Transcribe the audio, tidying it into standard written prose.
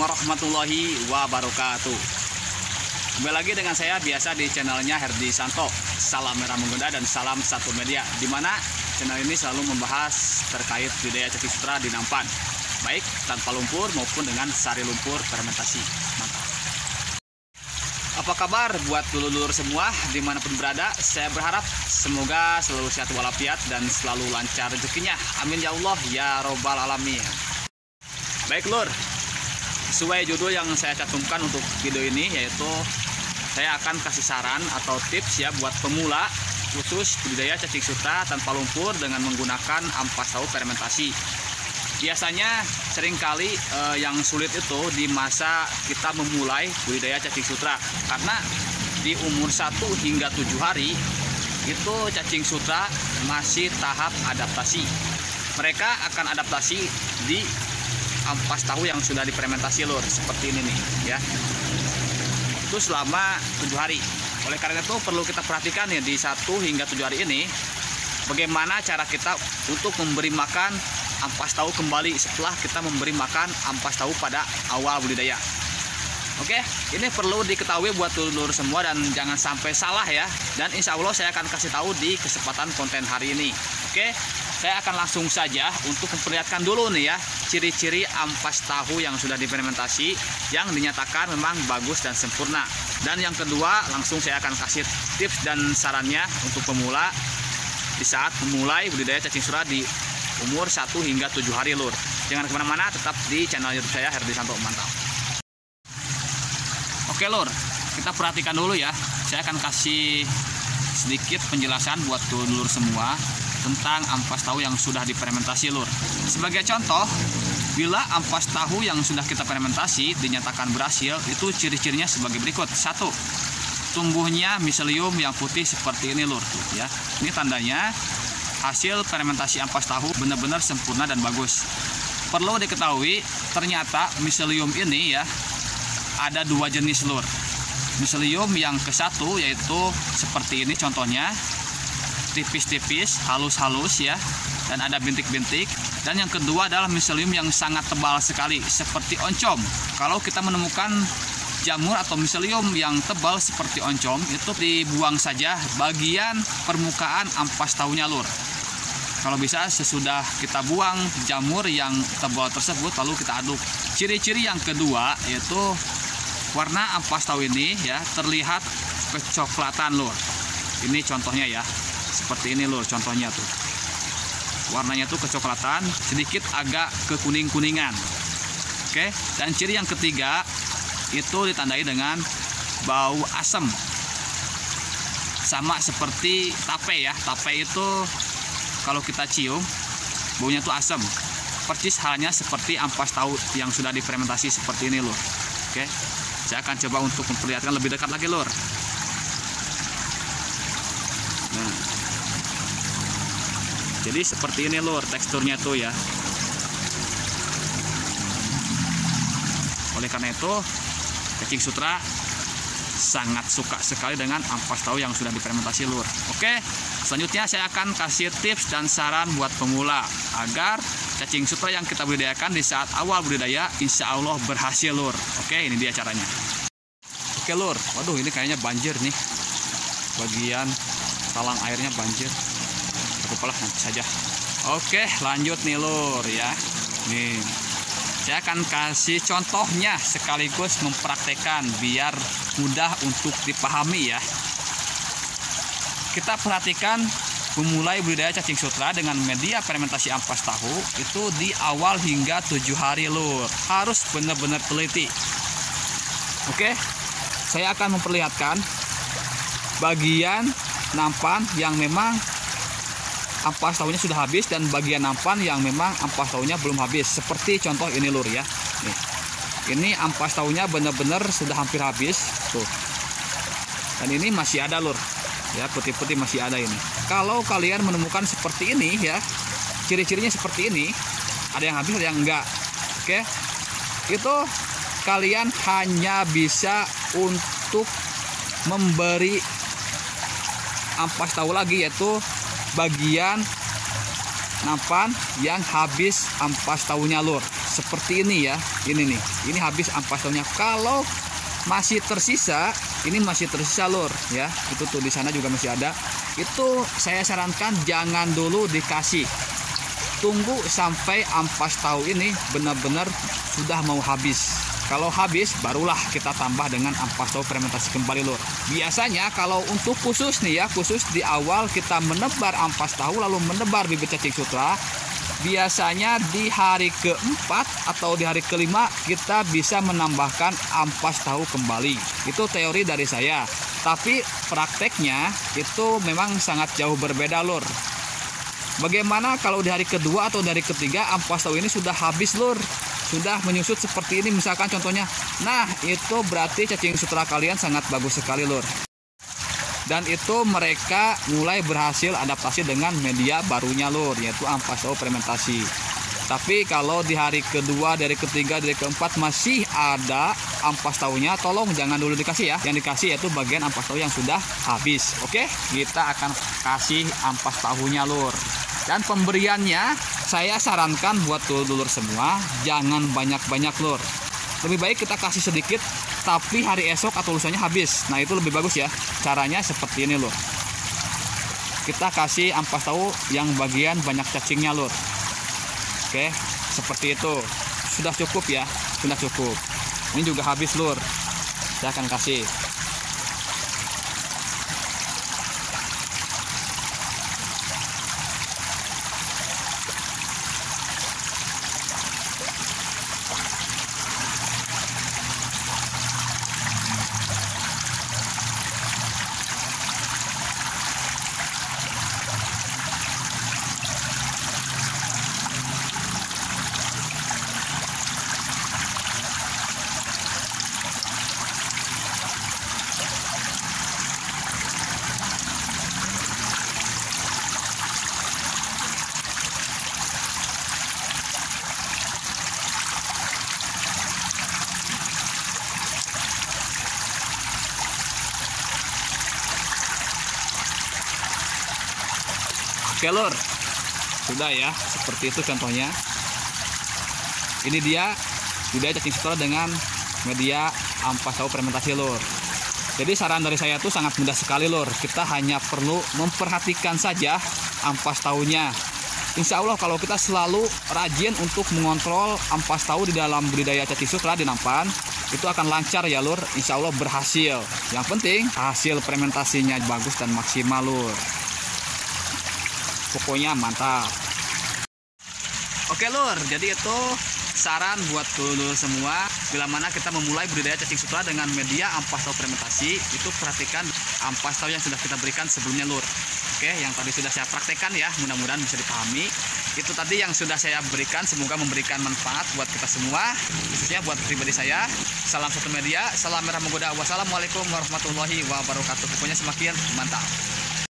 warahmatullahi wabarakatuh. Kembali lagi dengan saya biasa di channelnya Herdi Santo. Salam merah menggoda dan salam satu media, dimana channel ini selalu membahas terkait budidaya cacing sutra di nampan, baik tanpa lumpur maupun dengan sari lumpur fermentasi. Mantap. Apa kabar buat dulur-dulur semua dimanapun berada? Saya berharap semoga selalu sehat walafiat dan selalu lancar rezekinya. Amin ya Allah ya robbal alamin. Baik lur, sesuai judul yang saya cantumkan untuk video ini, yaitu saya akan kasih saran atau tips ya buat pemula khusus budidaya cacing sutra tanpa lumpur dengan menggunakan ampas tahu fermentasi. Biasanya seringkali yang sulit itu di masa kita memulai budidaya cacing sutra, karena di umur 1 hingga 7 hari itu cacing sutra masih tahap adaptasi. Mereka akan adaptasi di ampas tahu yang sudah difermentasi lur, seperti ini nih ya. Itu selama 7 hari. Oleh karena itu perlu kita perhatikan ya, di 1 hingga 7 hari ini bagaimana cara kita untuk memberi makan ampas tahu kembali setelah kita memberi makan ampas tahu pada awal budidaya. Oke, ini perlu diketahui buat dulur semua dan jangan sampai salah ya. Dan insya Allah saya akan kasih tahu di kesempatan konten hari ini. Oke, saya akan langsung saja untuk memperlihatkan dulu nih ya ciri-ciri ampas tahu yang sudah difermentasi yang dinyatakan memang bagus dan sempurna. Dan yang kedua, langsung saya akan kasih tips dan sarannya untuk pemula di saat memulai budidaya cacing sutra di umur 1 hingga 7 hari lur. Jangan kemana-mana, tetap di channel YouTube saya Herdi Santo. Mantap. Oke lur, kita perhatikan dulu ya. Saya akan kasih sedikit penjelasan buat dulur semua tentang ampas tahu yang sudah difermentasi lur. Sebagai contoh, bila ampas tahu yang sudah kita fermentasi dinyatakan berhasil, itu ciri-cirinya sebagai berikut. 1. Tumbuhnya miselium yang putih seperti ini lur ya. Ini tandanya hasil fermentasi ampas tahu benar-benar sempurna dan bagus. Perlu diketahui, ternyata miselium ini ya ada 2 jenis lur. Miselium yang ke-1 yaitu seperti ini contohnya, tipis-tipis, halus-halus ya, dan ada bintik-bintik. Dan yang kedua adalah miselium yang sangat tebal sekali seperti oncom. Kalau kita menemukan jamur atau miselium yang tebal seperti oncom, itu dibuang saja bagian permukaan ampas tahunya lur. Kalau bisa sesudah kita buang jamur yang tebal tersebut, lalu kita aduk. Ciri-ciri yang kedua yaitu warna ampas tahu ini ya terlihat kecoklatan lur. Ini contohnya ya, seperti ini lur contohnya tuh. Warnanya tuh kecoklatan, sedikit agak kekuning-kuningan. Oke, dan ciri yang ketiga itu ditandai dengan bau asam. Sama seperti tape ya. Tape itu kalau kita cium baunya tuh asam. Persis halnya seperti ampas tahu yang sudah difermentasi seperti ini lur. Oke. Saya akan coba untuk memperlihatkan lebih dekat lagi lur. Nah, jadi seperti ini lur teksturnya tuh ya. Oleh karena itu cacing sutra sangat suka sekali dengan ampas tahu yang sudah difermentasi lur. Oke, selanjutnya saya akan kasih tips dan saran buat pemula agar cacing sutra yang kita budidayakan di saat awal budidaya insya Allah berhasil lur. Oke, ini dia caranya. Oke lur, waduh ini kayaknya banjir nih, bagian talang airnya banjir. Apalah nanti saja. Oke, lanjut nih lur ya. Nih, saya akan kasih contohnya sekaligus mempraktekkan biar mudah untuk dipahami ya. Kita perhatikan memulai budidaya cacing sutra dengan media fermentasi ampas tahu itu di awal hingga 7 hari lur. Harus benar-benar teliti. Oke, saya akan memperlihatkan bagian nampan yang memang ampas tahunya sudah habis dan bagian nampan yang memang ampas tahunya belum habis. Seperti contoh ini lur ya. Nih. Ini ampas tahunya benar-benar sudah hampir habis tuh. Dan ini masih ada lur. Ya, putih-putih masih ada ini. Kalau kalian menemukan seperti ini ya, ciri-cirinya seperti ini, ada yang habis ada yang enggak. Oke. Itu kalian hanya bisa untuk memberi ampas tahu lagi, yaitu bagian nampan yang habis ampas tahunya lur. Seperti ini ya. Ini habis ampas tahunya. Kalau masih tersisa, ini masih tersisa lur ya. Itu tuh di sana juga masih ada. Itu saya sarankan jangan dulu dikasih. Tunggu sampai ampas tahu ini benar-benar sudah mau habis. Kalau habis barulah kita tambah dengan ampas tahu fermentasi kembali lur. Biasanya kalau untuk khusus nih ya, khusus di awal kita menebar ampas tahu lalu menebar bibit cacing sutra, biasanya di hari keempat atau di hari kelima kita bisa menambahkan ampas tahu kembali. Itu teori dari saya. Tapi prakteknya itu memang sangat jauh berbeda lur. Bagaimana kalau di hari kedua atau dari ketiga ampas tahu ini sudah habis lur, sudah menyusut seperti ini misalkan contohnya. Nah itu berarti cacing sutra kalian sangat bagus sekali lur. Dan itu mereka mulai berhasil adaptasi dengan media barunya lur, yaitu ampas tahu fermentasi. Tapi kalau di hari kedua, dari ketiga, dari keempat masih ada ampas tahunya, tolong jangan dulu dikasih ya. Yang dikasih yaitu bagian ampas tahu yang sudah habis. Oke, kita akan kasih ampas tahunya lur. Dan pemberiannya saya sarankan buat dulur semua jangan banyak-banyak lur. Lebih baik kita kasih sedikit tapi hari esok atau lusanya habis. Nah itu lebih bagus ya. Caranya seperti ini lur. Kita kasih ampas tahu yang bagian banyak cacingnya lur. Oke, seperti itu. Sudah cukup ya, sudah cukup. Ini juga habis lur. Saya akan kasih. Oke lur, sudah ya, seperti itu contohnya. Ini dia budidaya cacing sutra dengan media ampas tahu fermentasi lur. Jadi saran dari saya tuh sangat mudah sekali lur. Kita hanya perlu memperhatikan saja ampas tahunya. Insya Allah kalau kita selalu rajin untuk mengontrol ampas tahu di dalam budidaya cacing sutra di nampan, itu akan lancar ya lur. Insya Allah berhasil. Yang penting hasil fermentasinya bagus dan maksimal lur. Pokoknya mantap. Oke lur, jadi itu saran buat dulur semua. Bila mana kita memulai budidaya cacing sutra dengan media ampas tahu fermentasi, itu perhatikan ampas tahu yang sudah kita berikan sebelumnya lur. Oke, yang tadi sudah saya praktekkan ya, mudah-mudahan bisa dipahami. Itu tadi yang sudah saya berikan, semoga memberikan manfaat buat kita semua, khususnya buat pribadi saya. Salam satu media, salam merah menggoda. Wassalamualaikum warahmatullahi wabarakatuh. Pokoknya semakin mantap.